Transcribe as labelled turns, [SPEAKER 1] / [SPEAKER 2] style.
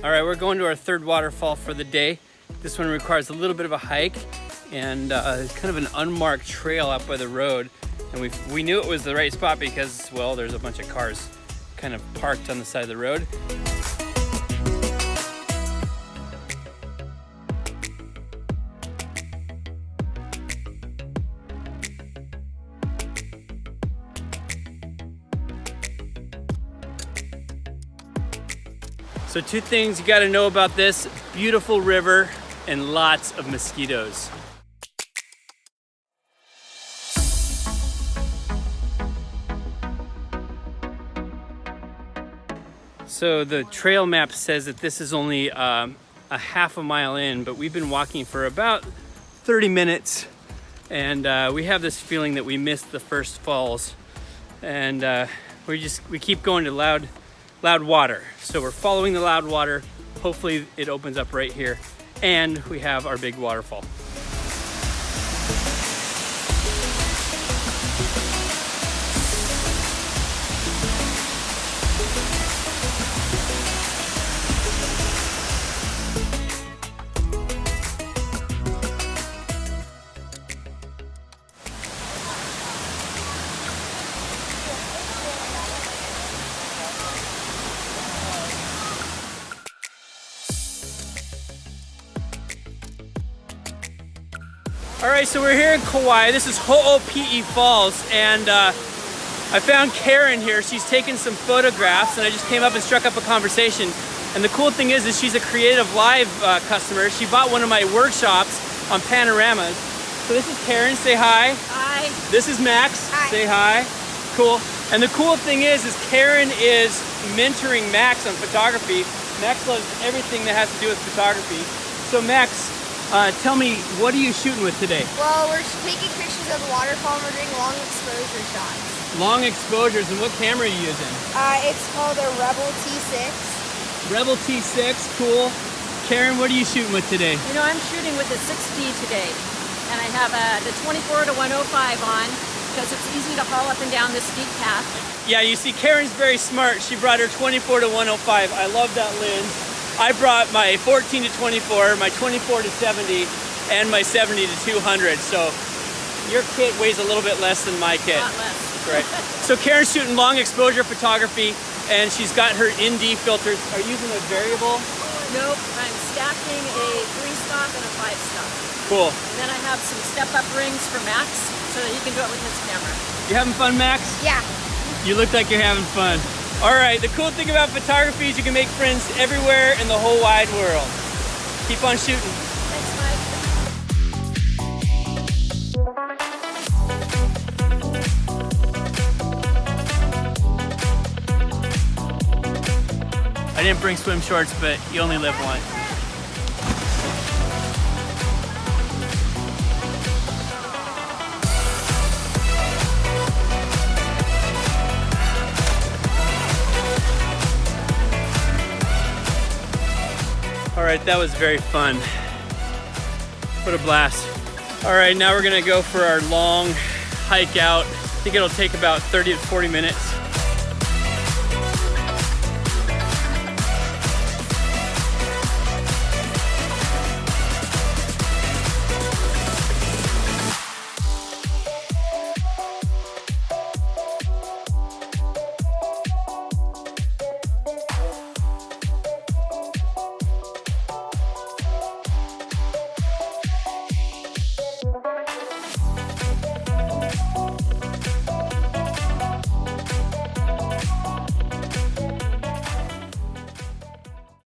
[SPEAKER 1] All right, we're going to our third waterfall for the day. This one requires a little bit of a hike and it's kind of an unmarked trail out by the road. And we knew it was the right spot because, well, there's a bunch of cars kind of parked on the side of the road. So two things you gotta know about this: beautiful river and lots of mosquitoes. So the trail map says that this is only a half a mile in, but we've been walking for about 30 minutes and we have this feeling that we missed the first falls, and we keep going to loud water. So we're following the loud water. Hopefully it opens up right here and we have our big waterfall. All right, so we're here in Kauai. This is Hoopii Falls, and I found Karen here. She's taken some photographs, and I just came up and struck up a conversation. And the cool thing is she's a Creative Live customer. She bought one of my workshops on panoramas. So this is Karen. Say hi.
[SPEAKER 2] Hi.
[SPEAKER 1] This is Max.
[SPEAKER 2] Hi.
[SPEAKER 1] Say hi. Cool. And the cool thing is Karen is mentoring Max on photography. Max loves everything that has to do with photography. So Max, tell me, what are you shooting with today?
[SPEAKER 2] Well, we're taking pictures of the waterfall and we're doing long exposure shots.
[SPEAKER 1] Long exposures, and what camera are you using?
[SPEAKER 2] It's called a Rebel T6.
[SPEAKER 1] Rebel T6, cool. Karen, what are you shooting with today?
[SPEAKER 3] You know, I'm shooting with the 6D today, and I have the 24 to 105 on because it's easy to haul up and down this steep path.
[SPEAKER 1] Yeah, you see, Karen's very smart. She brought her 24 to 105. I love that lens. I brought my 14 to 24, my 24 to 70, and my 70 to 200. So your kit weighs a little bit less than my kit.
[SPEAKER 3] A lot less.
[SPEAKER 1] Right. So Karen's shooting long exposure photography, and she's got her ND filters. Are you using a variable?
[SPEAKER 3] Nope, I'm stacking a 3-stop and a 5-stop.
[SPEAKER 1] Cool.
[SPEAKER 3] And then I have some step-up rings for Max so that he can do it with his camera.
[SPEAKER 1] You having fun, Max?
[SPEAKER 2] Yeah.
[SPEAKER 1] You look like you're having fun. All right, the cool thing about photography is you can make friends everywhere in the whole wide world. Keep on shooting.
[SPEAKER 3] Thanks, Mike.
[SPEAKER 1] I didn't bring swim shorts, but you only live once. All right, that was very fun. What a blast. All right, now we're gonna go for our long hike out. I think it'll take about 30 to 40 minutes.